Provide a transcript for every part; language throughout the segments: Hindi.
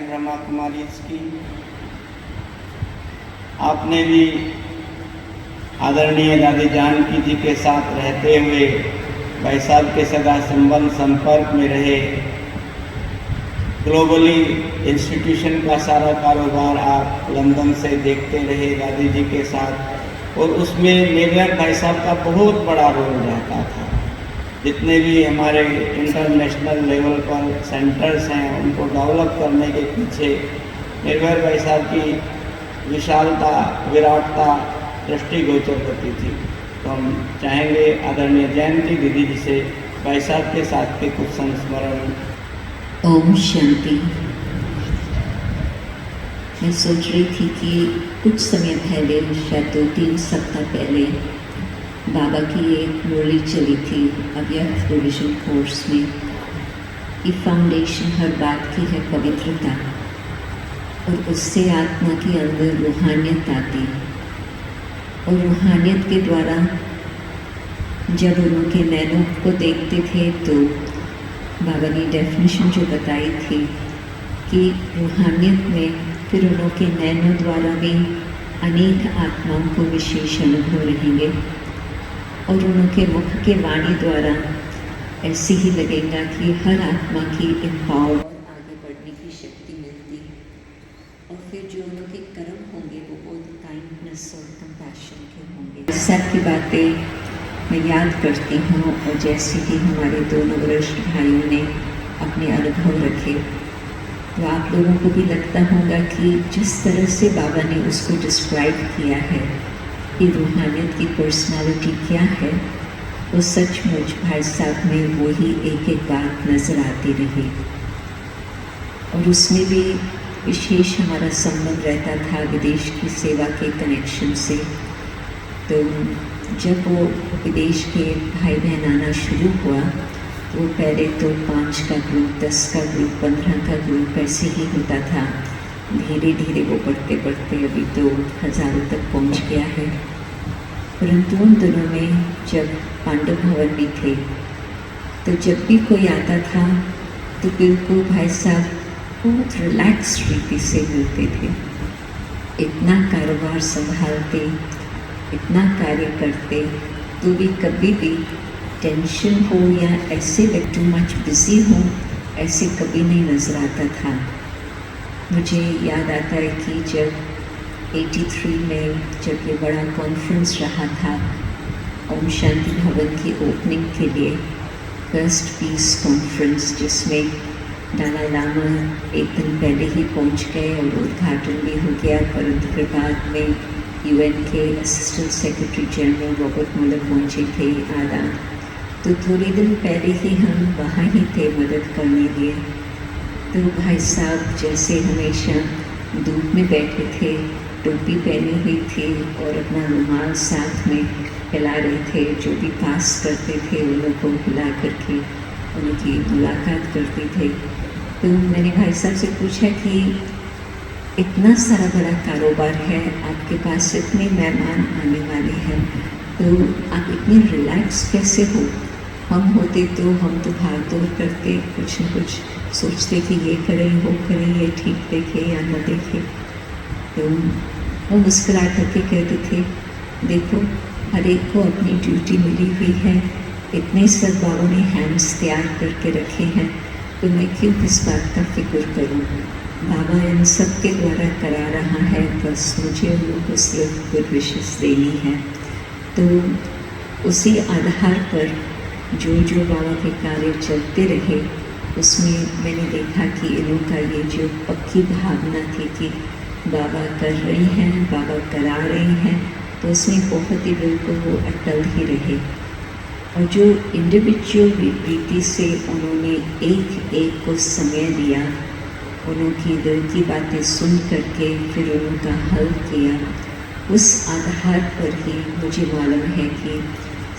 ब्रह्मा कुमारी की आपने भी आदरणीय दादी जानकी जी के साथ रहते हुए भाई साहब के सदा संबंध संपर्क में रहे। ग्लोबली इंस्टीट्यूशन का सारा कारोबार आप लंदन से देखते रहे दादी जी के साथ, और उसमें मेजर भाई साहब का बहुत बड़ा रोल रहता था। जितने भी हमारे इंटरनेशनल लेवल पर सेंटर्स हैं उनको डेवलप करने के पीछे निर्भय भाई साहब की विशालता विराटता दृष्टिगोचर होती थी। तो हम चाहेंगे आदरणीय जयंती दीदी जी से भाई साहब के साथ के कुछ संस्मरण। ओम शांति। मैं सोच रही थी कि कुछ समय पहले, शायद 2-3 सप्ताह पहले, बाबा की एक मुरली चली थी अव्यक्त रिविजन कोर्स में कि फाउंडेशन हर बात की है पवित्रता, और उससे आत्मा के अंदर रूहानियत आती, और रूहानियत के द्वारा जब उनके नैनों को देखते थे तो बाबा ने डेफिनेशन जो बताई थी कि रूहानियत में फिर उनके नैनों द्वारा भी अनेक आत्माओं को विशेष अनुभव रहेंगे, और उनके मुख के वाणी द्वारा ऐसे ही लगेगा कि हर आत्मा की एम्पावर आगे बढ़ने की शक्ति मिलती, और फिर जो उनके कर्म होंगे वो बहुत काइंडनेस और कंपैशन के होंगे। सब की बातें मैं याद करती हूँ, और जैसे ही हमारे दोनों वरिष्ठ भाइयों ने अपने अनुभव रखे, तो आप लोगों को भी लगता होगा कि जिस तरह से बाबा ने उसको डिस्क्राइब किया है कि रूहानियत की पर्सनालिटी क्या है, वो सचमुच भाई साहब में वही एक एक बात नज़र आती रही। और उसमें भी विशेष हमारा संबंध रहता था विदेश की सेवा के कनेक्शन से। तो जब वो विदेश के भाई बहन आना शुरू हुआ, तो पहले तो 5 का ग्रुप, 10 का ग्रुप, 15 का ग्रुप ऐसे ही होता था। धीरे धीरे वो बढ़ते बढ़ते अभी तो हज़ारों तक पहुंच गया है। परंतु उन दिनों में जब पांडव भवन में थे, तो जब भी कोई आता था तो बिल्कुल भाई साहब बहुत रिलैक्स रीति से मिलते थे। इतना कारोबार संभालते, इतना कार्य करते, तो भी कभी भी टेंशन हो या ऐसे टू मच बिजी हो, ऐसे कभी नहीं नज़र आता था। मुझे याद आता है कि जब 83 में जब ये बड़ा कॉन्फ्रेंस रहा था ओम शांति भवन की ओपनिंग के लिए, फर्स्ट पीस कॉन्फ्रेंस, जिसमें डाला लामा एक दिन पहले ही पहुंच गए और उद्घाटन भी हो गया, परंतु फिर बाद में यूएन के assistant secretary general Robert Mueller पहुंचे थे आधा। तो थोड़े दिन पहले ही हम वहाँ ही थे मदद करने लिए। तो भाई साहब जैसे हमेशा धूप में बैठे थे, टोपी पहनी हुई थी और अपना रुमाल साथ में हिला रहे थे। जो भी पास करते थे उन लोगों को हिला करके उनकी मुलाकात करते थे। तो मैंने भाई साहब से पूछा कि इतना सारा बड़ा कारोबार है, आपके पास इतने मेहमान आने वाले हैं, तो आप इतने रिलैक्स कैसे हो? हम होते तो हम तो भाग दौड़ करते, कुछ न कुछ सोचते कि ये करें वो करें, ये ठीक देखे या न देखे। तो वो मुस्कुरा करके कहते थे, देखो हर एक को अपनी ड्यूटी मिली हुई है, इतने सब बाबा ने हैंड्स तैयार करके रखे हैं, तो मैं क्यों इस बात का फिक्र करूं? बाबा इन सब के द्वारा करा रहा है, बस मुझे उन लोगों को सिर्फ गुड विशेस देनी है। तो उसी आधार पर जो जो बाबा के कार्य चलते रहे, उसमें मैंने देखा कि इन्हों का ये जो पक्की भावना थी कि बाबा कर रहे हैं, बाबा करा रहे हैं, तो उसमें बहुत ही बिल्कुल वो अटल ही रहे। और जो इंडिविजुअल रीति से उन्होंने एक एक को समय दिया, उनकी दिल की बातें सुन करके फिर उनका हल किया, उस आधार पर ही मुझे मालूम है कि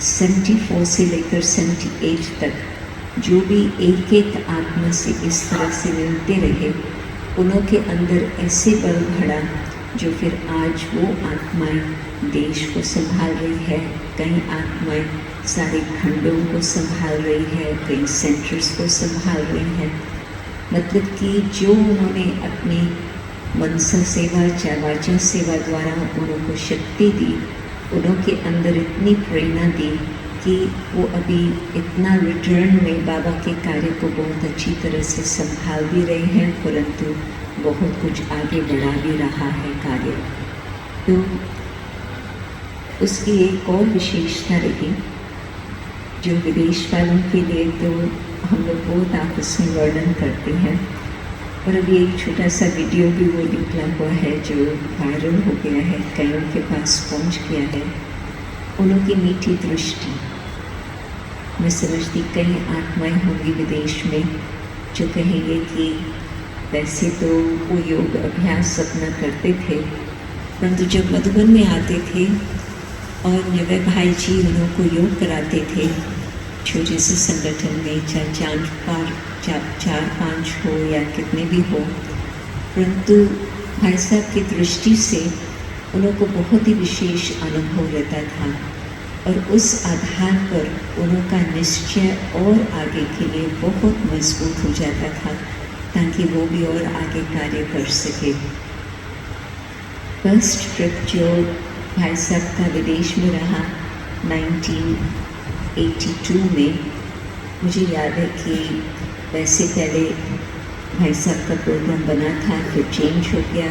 74 से लेकर 78 तक जो भी एक एक आत्मा से इस तरह से मिलते रहे, उनके अंदर ऐसे बल भरा जो फिर आज वो आत्माएं देश को संभाल रही है, कई आत्माएं सारे खंडों को संभाल रही है, कई सेंटर्स को संभाल रही है। मतलब कि जो उन्होंने अपनी मनसा सेवा वाचा सेवा द्वारा उनको शक्ति दी, उनके अंदर इतनी प्रेरणा दी कि वो अभी इतना रिटर्न में बाबा के कार्य को बहुत अच्छी तरह से संभाल भी रहे हैं, परंतु बहुत कुछ आगे बढ़ा भी रहा है कार्य। तो उसकी एक और विशेषता रही जो विदेश वालों के लिए तो हम लोग बहुत आपस में वर्णन करते हैं, और अभी एक छोटा सा वीडियो भी वो निकला हुआ है जो वायरल हो गया है, कईयों के पास पहुंच गया है। उनकी मीठी दृष्टि, मैं समझती कई आत्माएं होंगी विदेश में जो कहेंगे कि वैसे तो वो योग अभ्यास अपना करते थे, परंतु जब मधुबन में आते थे और निवय भाई जी उनको योग कराते थे छोटे से संगठन में, चाहे 4-5 हो या कितने भी हो, परंतु भाई साहब की दृष्टि से उनको बहुत ही विशेष अनुभव रहता था, और उस आधार पर उनका निश्चय और आगे के लिए बहुत मजबूत हो जाता था ताकि वो भी और आगे कार्य कर सके। फर्स्ट ट्रिप जो भाई साहब का विदेश में रहा 1982 में, मुझे याद है कि वैसे पहले भाई साहब का प्रोग्राम बना था, फिर चेंज हो गया,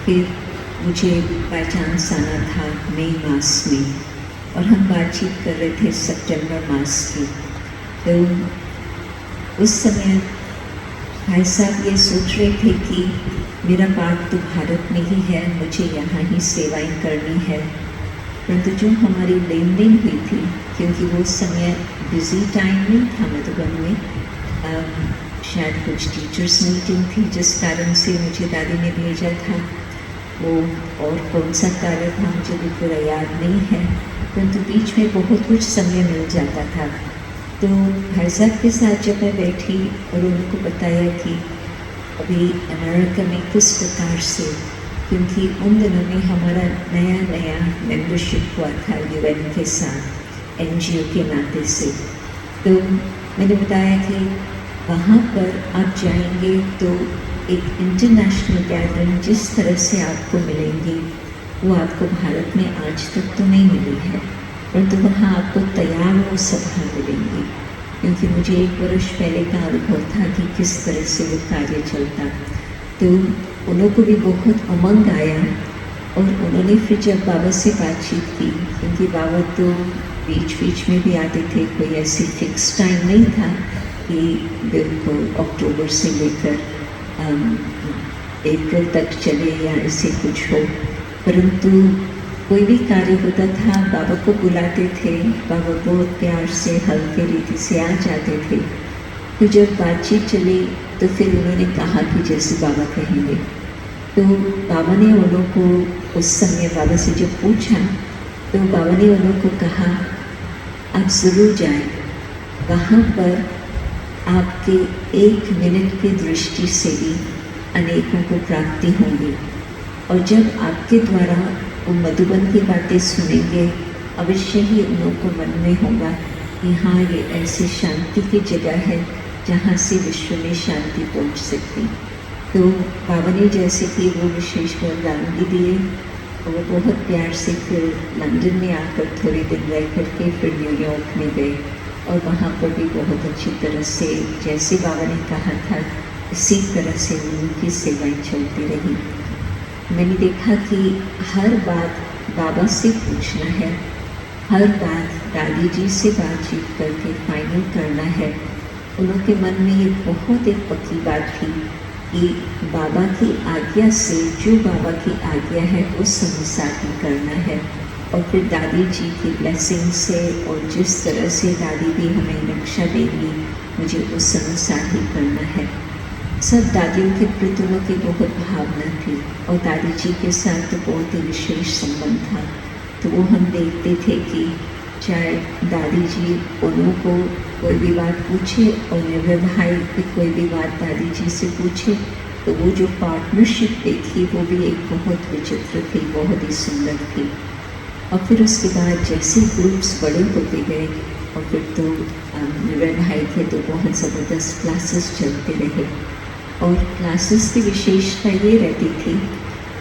फिर मुझे बाई चांस आना था मई मास में, और हम बातचीत कर रहे थे सितंबर मास की। तो उस समय भाई साहब ये सोच रहे थे कि मेरा पार्ट तो भारत में ही है, मुझे यहाँ ही सेवाएं करनी है, परंतु जो हमारी लेन देन हुई थी, क्योंकि वो समय बिजी टाइम नहीं था मधुबन में, शायद कुछ टीचर्स मीटिंग थी जिस कारण से मुझे दादी ने भेजा था, वो और कौन सा कार्य था मुझे भी पूरा याद नहीं है, परंतु बीच में बहुत कुछ समय मिल जाता था। तो भाई साहब के साथ जब मैं बैठी और उनको बताया कि अभी अमेरिका में किस प्रकार से, क्योंकि उन दिनों में हमारा नया मेंबरशिप हुआ था यूएन के साथ एनजीओ के नाते से, तो मैंने बताया कि वहाँ पर आप जाएंगे तो एक इंटरनेशनल गैदरिंग जिस तरह से आपको मिलेंगी वो आपको भारत में आज तक तो नहीं मिली है, परंतु वहाँ आपको तैयार वो सभा मिलेंगी, क्योंकि मुझे 1 वर्ष पहले का अनुभव था कि किस तरह से वो कार्य चलता। तो उनको भी बहुत उमंग आया, और उन्होंने फिर जब बाबा से बातचीत की, क्योंकि बाबा तो बीच में भी आते थे, कोई ऐसी फिक्स टाइम नहीं था कि बिल्कुल अक्टूबर से लेकर अप्रैल तक चले या ऐसे कुछ हो, परंतु कोई भी कार्य होता था बाबा को बुलाते थे, बाबा बहुत प्यार से हल्के रीति से आ जाते थे। तो जब बातचीत चली तो फिर उन्होंने कहा कि जैसे बाबा कहेंगे, तो बाबा ने उनको उस समय बाबा से जब पूछा तो बाबा ने उनको कहा आप ज़रूर जाएं, वहाँ पर आपके 1 मिनट की दृष्टि से भी अनेकों को प्राप्ति होगी, और जब आपके द्वारा वो मधुबन की बातें सुनेंगे अवश्य ही उनको मन में होगा कि हाँ ये ऐसी शांति की जगह है जहाँ से विश्व में शांति पहुँच सकती। तो बाबा ने जैसे कि वो विशेष वरदान भी दिए, और वो बहुत प्यार से फिर लंदन में आकर थोड़े दिन रह करके फिर न्यूयॉर्क में गए, और वहाँ पर भी बहुत अच्छी तरह से जैसे बाबा ने कहा था इसी तरह से उनकी सेवाएं चलती रही। मैंने देखा कि हर बात बाबा से पूछना है, हर बात दादी जी से बातचीत करके फाइनल करना है। उनके मन में ये बहुत एक पक्की बात थी कि बाबा की आज्ञा से, जो बाबा की आज्ञा है उस अनुसार ही करना है, और फिर दादी जी की ब्लेसिंग से और जिस तरह से दादी भी हमें नक्शा देंगी मुझे उस अनुसार ही करना है। सब दादियों के प्रति की बहुत भावना थी, और दादी जी के साथ तो बहुत ही विशेष संबंध था। तो वो हम देखते थे कि चाहे दादी जी उनको कोई भी बात पूछे और निर्भय भाई की कोई भी बात दादी जी से पूछे, तो वो जो पार्टनरशिप देखी वो भी एक बहुत विचित्र थी, बहुत ही सुंदर थी। और फिर उसके बाद जैसे ग्रुप्स बड़े होते गए, और फिर तो निर्भय भाई के तो बहुत ज़बरदस्त क्लासेस चलते रहे, और क्लासेस की विशेषता ये रहती थी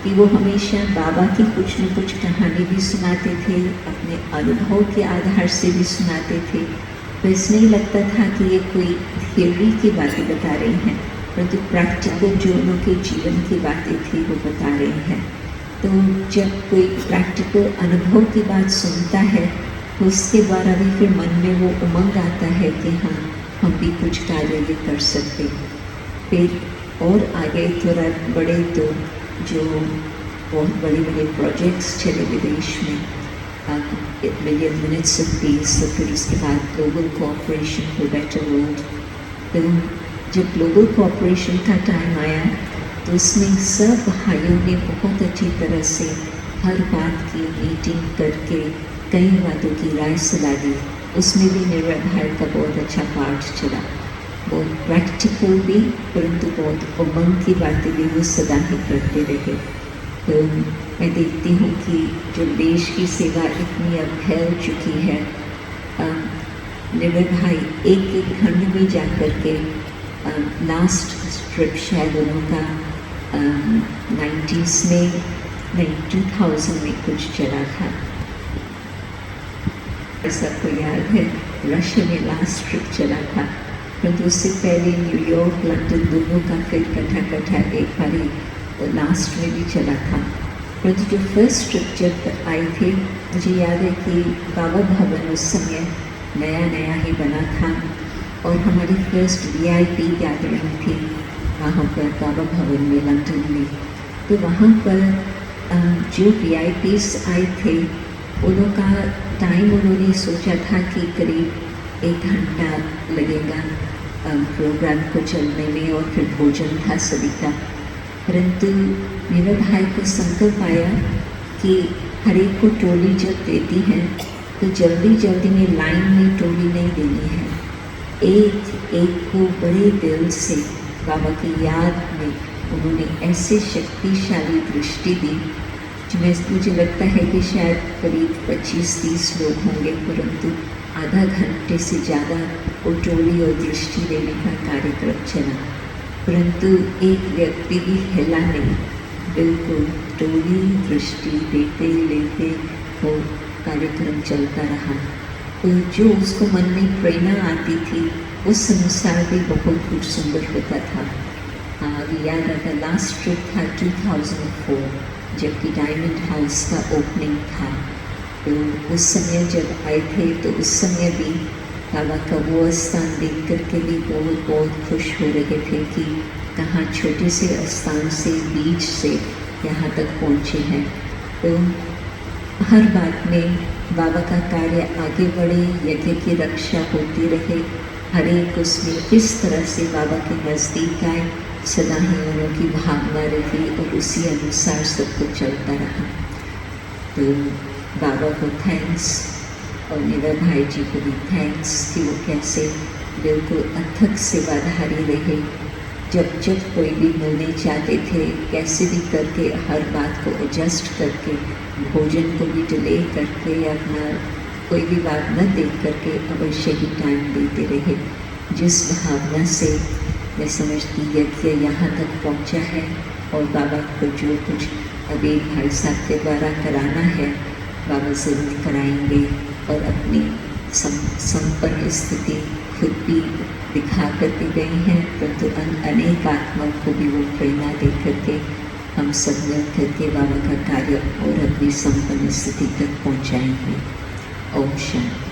कि वो हमेशा बाबा की कुछ न कुछ कहानी भी सुनाते थे, अपने अनुभव के आधार से भी सुनाते थे। तो ऐसा नहीं लगता था कि ये कोई थियोरी की बातें बता रही हैं, परंतु प्रैक्टिकल जो उनके जीवन की बातें थी वो बता रही हैं। तो जब कोई प्रैक्टिकल अनुभव की बात सुनता है तो उसके द्वारा भी फिर मन में वो उमंग आता है कि हाँ, हम भी कुछ कार्य भी कर सकते। फिर और आगे थोड़ा बड़े तो जो बहुत बड़े बड़े प्रोजेक्ट्स चले विदेश में, मिलियन मिनट्स ऑफ पीस, तो फिर उसके बाद global cooperation for better world. तो जब ग्लोबल कोऑपरेशन का टाइम आया तो उसमें सब भाइयों ने बहुत अच्छी तरह से हर बात की मीटिंग करके कई बातों की राय सलाह दी। उसमें भी निर्भय भाई का बहुत अच्छा पार्ट चला, बहुत प्रैक्टिकल भी, परंतु बहुत उमंग की बातें भी वो सदा ही करते रहे। तो मैं देखती हूँ कि जो देश की सेवा इतनी अब फैल चुकी है, निर्भय भाई एक एक खंड में जा कर के लास्ट ट्रिप शायद उनका 90s में नहीं 2000 में कुछ चला था, सबको याद है। रशिया में लास्ट ट्रिप चला था, परंतु उससे पहले न्यूयॉर्क, लंदन दोनों का फिर कटा एक बारी लास्ट में भी चला था। परंतु जो फर्स्ट ट्रिप जब आए थे, मुझे याद है कि बाबा भवन उस समय नया नया ही बना था और हमारी फर्स्ट VIP गैदरिंग थी वहाँ पर बाबा भवन में लंदन में। तो वहाँ पर जो VIPs आए थे उनका टाइम उन्होंने सोचा था कि करीब 1 घंटा लगेगा प्रोग्राम को चलने में और फिर भोजन था सभी का। परंतु मेरे भाई को संकल्प आया कि हर एक को टोली जब देती है तो जल्दी जल्दी में लाइन में टोली नहीं देनी है, एक एक को बड़े दिल से बाबा की याद में उन्होंने ऐसे शक्तिशाली दृष्टि दी जिसमें मुझे लगता है कि शायद करीब 25-30 लोग होंगे, परंतु आधा घंटे से ज़्यादा वो टोली और दृष्टि देने का कार्यक्रम चला, परंतु एक व्यक्ति भी हिला नहीं, बिल्कुल टोली दृष्टि देते लेते वो कार्यक्रम चलता रहा। तो जो उसको मन में प्रेरणा आती थी उस अनुसार भी बहुत कुछ सुंदर होता था। अभी याद आता लास्ट ट्रिप था 2004, जबकि डायमंड हाउस का ओपनिंग था। तो उस समय जब आए थे तो उस समय भी बाबा का वो स्थान देख कर के भी बहुत बहुत खुश हो रहे थे कि कहाँ छोटे से स्थान से बीच से यहाँ तक पहुँचे हैं। तो हर बात में बाबा का कार्य आगे बढ़े, यज्ञ की रक्षा होती रहे, हर एक उसमें किस तरह से बाबा के नज़दीक आए, सदा ही उनकी भावना रही और उसी अनुसार सब कुछ चलता रहा। तो बाबा को थैंक्स और निवर भाई जी को भी थैंक्स कि वो कैसे बिल्कुल अथक सेवाधारी रहे। जब जब कोई भी मिलने चाहते थे कैसे भी करके हर बात को एडजस्ट करके, भोजन को भी डिले करके, अपना कोई भी बात न देख करके अवश्य ही टाइम देते रहे। जिस भावना से मैं समझती यज्ञ यहाँ तक पहुँचा है और बाबा को जो कुछ अभी भाई साहब के द्वारा कराना है बाबा ज़रूर कराएंगे और अपनी संपन्न स्थिति खुद भी दिखा करके गए हैं, परंतु अनेक आत्माओं को भी वो प्रेरणा दे करके हम सब मिल करके बाबा का कार्य और अपनी संपन्न स्थिति तक पहुँचाएंगे। ओम शांति।